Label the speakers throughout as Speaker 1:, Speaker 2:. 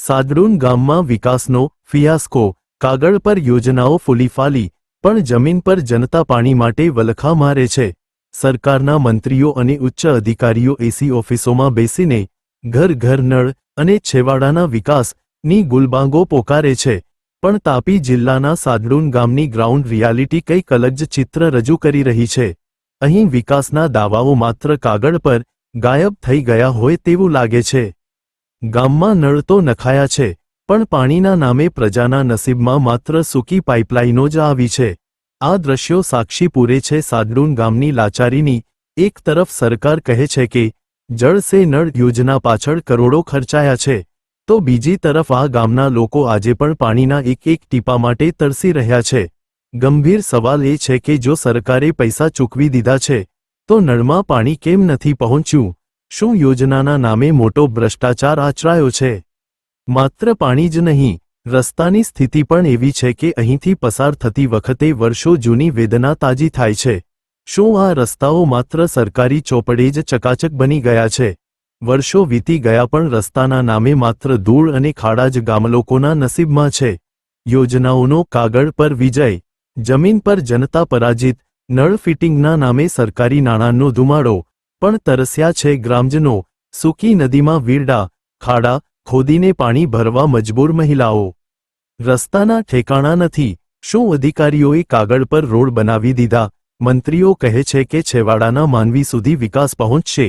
Speaker 1: સાદડુન ગામમાં વિકાસનો ફિયાસ્કો। કાગળ પર યોજનાઓ ફૂલીફાલી પણ જમીન પર જનતા પાણી માટે વલખા મારે છે। સરકારના મંત્રીઓ અને ઉચ્ચ અધિકારીઓ એસી ઓફિસોમાં બેસીને ઘર ઘર નળ અને છેવાડાના વિકાસની ગુલબાંગો પોકારે છે, પણ તાપી જિલ્લાના સાદડુન ગામની ગ્રાઉન્ડ રિયાલિટી કંઈક અલગ જ ચિત્ર રજૂ કરી રહી છે। અહીં વિકાસના દાવાઓ માત્ર કાગળ પર ગાયબ થઈ ગયા હોય તેવું લાગે છે। ગામમાં નળ તો નખાયા છે, પણ પાણીના નામે પ્રજાના નસીબમાં માત્ર સૂકી પાઇપલાઇનો જ આવી છે। આ દ્રશ્યો સાક્ષી પૂરે છે સાદડુન ગામની લાચારીની। એક તરફ સરકાર કહે છે કે જળ સે નળ યોજના પાછળ કરોડો ખર્ચાયા છે, તો બીજી તરફ આ ગામના લોકો આજે પણ પાણીના એક એક ટીપા માટે તરસી રહ્યા છે। ગંભીર સવાલ એ છે કે જો સરકારે પૈસા ચૂકવી દીધા છે, તો નળમાં પાણી કેમ નથી પહોંચ્યું? શું યોજનાના નામે મોટો ભ્રષ્ટાચાર આચરાયો છે? માત્ર પાણી જ નહીં, રસ્તાની સ્થિતિ પણ એવી છે કે અહીંથી પસાર થતી વખતે વર્ષો જૂની વેદના તાજી થાય છે। શું આ રસ્તાઓ માત્ર સરકારી ચોપડે જ ચકાચક બની ગયા છે? વર્ષો વીતી ગયા પણ રસ્તાના નામે માત્ર ધૂળ અને ખાડા જ ગામલોકોના નસીબમાં છે। યોજનાઓનો કાગળ પર વિજય, જમીન પર જનતા પરાજિત। નળ ફિટિંગના નામે સરકારી નાણાંનો ધુમાડો, પણ તરસ્યા છે ગ્રામજનો। સૂકી નદીમાં વીરડા ખાડા ખોદીને પાણી ભરવા મજબૂર મહિલાઓ। રસ્તાના ઠેકાણા નથી। શું અધિકારીઓએ કાગળ પર રોડ બનાવી દીધા? મંત્રીઓ કહે છે કે છેવાડાના માનવી સુધી વિકાસ પહોંચશે,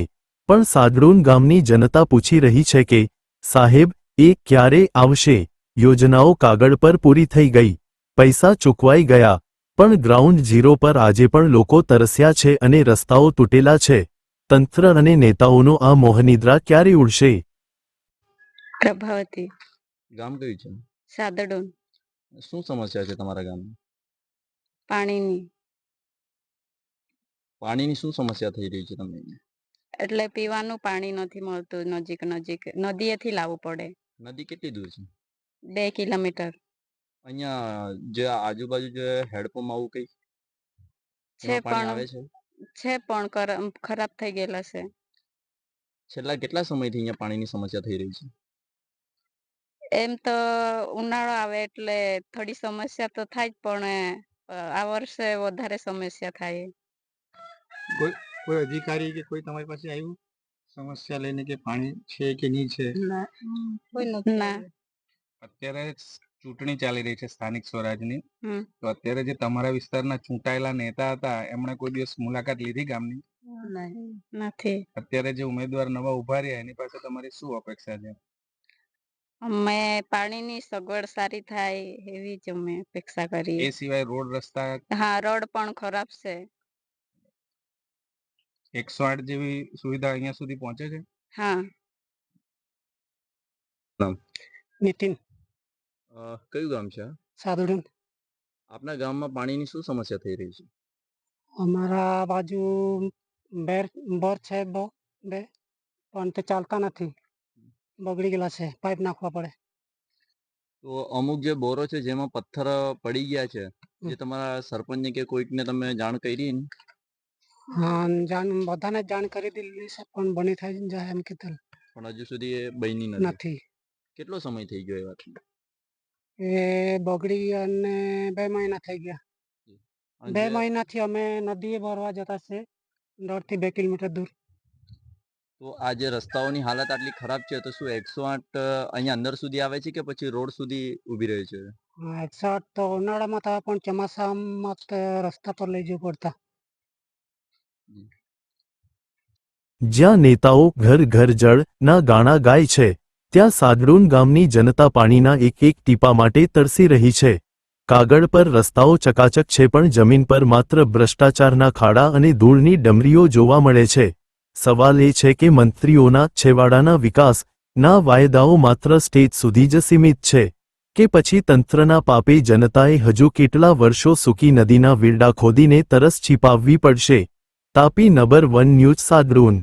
Speaker 1: પણ સાદડુન ગામની જનતા પૂછી રહી છે કે સાહેબ, એ ક્યારે આવશે? યોજનાઓ કાગળ પર પૂરી થઈ ગઈ, પૈસા ચૂકવાઈ ગયા, પણ ગ્રાઉન્ડ ઝીરો પર આજે પણ લોકો તરસ્યા છે અને રસ્તાઓ તૂટેલા છે। તંત્ર અને નેતાઓનો આ મોહનિદ્રા ક્યારે ઉડશે?
Speaker 2: પ્રભાવતી।
Speaker 3: ગામ કયું છે?
Speaker 2: સાદડુન।
Speaker 3: શું સમસ્યા છે તમારા ગામમાં?
Speaker 2: પાણીની
Speaker 3: પાણીની શું સમસ્યા થઈ રહી છે તમને?
Speaker 2: એટલે પીવાનું પાણી નથી મળતું। નજીક નદીએથી લાવવું પડે।
Speaker 3: નદી કેટલી દૂર છે?
Speaker 2: 2 કિલોમીટર
Speaker 3: અહીંયા જે આજુબાજુ જે હેડપંપ આવું કઈ
Speaker 2: છે,
Speaker 3: એમાં પાણી આવે છે?
Speaker 2: પણ ખરાબ થઈ ગયેલા છે।
Speaker 3: છેલ્લા કેટલા સમયથી અહીંયા પાણીની સમસ્યા થઈ રહી છે?
Speaker 2: એમ તો ઉનાળો આવે એટલે થોડી સમસ્યા તો થાય જ, પણ આ વર્ષે વધારે સમસ્યા થાય।
Speaker 4: કોઈ અધિકારી કે કોઈ તમારી પાસે આવ્યું સમસ્યા લઈને કે પાણી છે કે નહીં છે?
Speaker 2: ના।
Speaker 5: અત્યારે ચૂંટણી ચાલી રહી છે સ્થાનિક સ્વરાજની,
Speaker 2: હમ
Speaker 5: તો અત્યારે જે તમારા વિસ્તારના ચૂંટાયેલા નેતા હતા એમણે કોઈ દિવસ મુલાકાત લીધી ગામની?
Speaker 2: નથી।
Speaker 5: અત્યારે જે ઉમેદવાર નવા ઉભા રહ્યા એની પાસે તમારી શું અપેક્ષા છે?
Speaker 2: અમે પાણીની સગવડ સારી થાય એવી જ અમે અપેક્ષા કરીએ।
Speaker 5: એ સિવાય રોડ રસ્તા?
Speaker 2: હા, રોડ પણ ખરાબ છે।
Speaker 5: 108 જેવી સુવિધા અહીંયા સુધી પહોંચે છે?
Speaker 2: હા।
Speaker 4: નીતિન।
Speaker 3: કયું ગામ છે?
Speaker 4: સાદડુન।
Speaker 3: આપના ગામમાં પાણીની શું સમસ્યા થઈ રહી છે?
Speaker 4: અમારા બાજુ બોર છે બે, પણ તે ચાલતા નથી, બગડી ગયેલા છે, પાઇપ નાખવા પડે।
Speaker 3: તો અમુક જે બોરો છે જેમાં પથ્થર પડી ગયા છે, જે તમારા સરપંચને કે કોઈકને તમે જાણ કરી?
Speaker 4: હા, બધાને જાણ કરી દીધી છે, પણ બની થઈ જાય એમ કીધું,
Speaker 3: પણ હજુ સુધી એ બની
Speaker 4: નથી।
Speaker 3: કેટલો સમય થઈ ગયો એ વાત?
Speaker 4: એ બગડી અને 2 મહિના થઈ ગયા। 2 મહિનાથી અમે નદીએ ભરવા જતા છે, 1.5 થી 2 કિલોમીટર દૂર।
Speaker 3: તો આ જે રસ્તાઓની હાલત આટલી ખરાબ છે, તો શું 108 અહીંયા અંદર સુધી આવે છે કે પછી રોડ સુધી ઊભી રહે છે?
Speaker 4: 108 તો ઉનાળામાં થાય, પણ ચોમાસામાં તો રસ્તા પર લઈ જવું પડતા।
Speaker 1: જ્યાં નેતાઓ ઘર ઘર જળના ગાણા ગાય છે, ત્યાં સાદડુન ગામની જનતા પાણીના એક એક ટીપા માટે તરસી રહી છે। કાગળ પર રસ્તાઓ ચકાચક છે, પણ જમીન પર માત્ર ભ્રષ્ટાચારના ખાડા અને ધૂળની ડમરીઓ જોવા મળે છે। સવાલ એ છે કે મંત્રીઓના છેવાડાના વિકાસના વાયદાઓ માત્ર સ્ટેજ સુધી જ સીમિત છે, કે પછી તંત્રના પાપે જનતાએ હજુ કેટલા વર્ષો સૂકી નદીના વીરડા ખોદીને તરસ છીપાવવી પડશે? Tapi number 1 news Sadadun.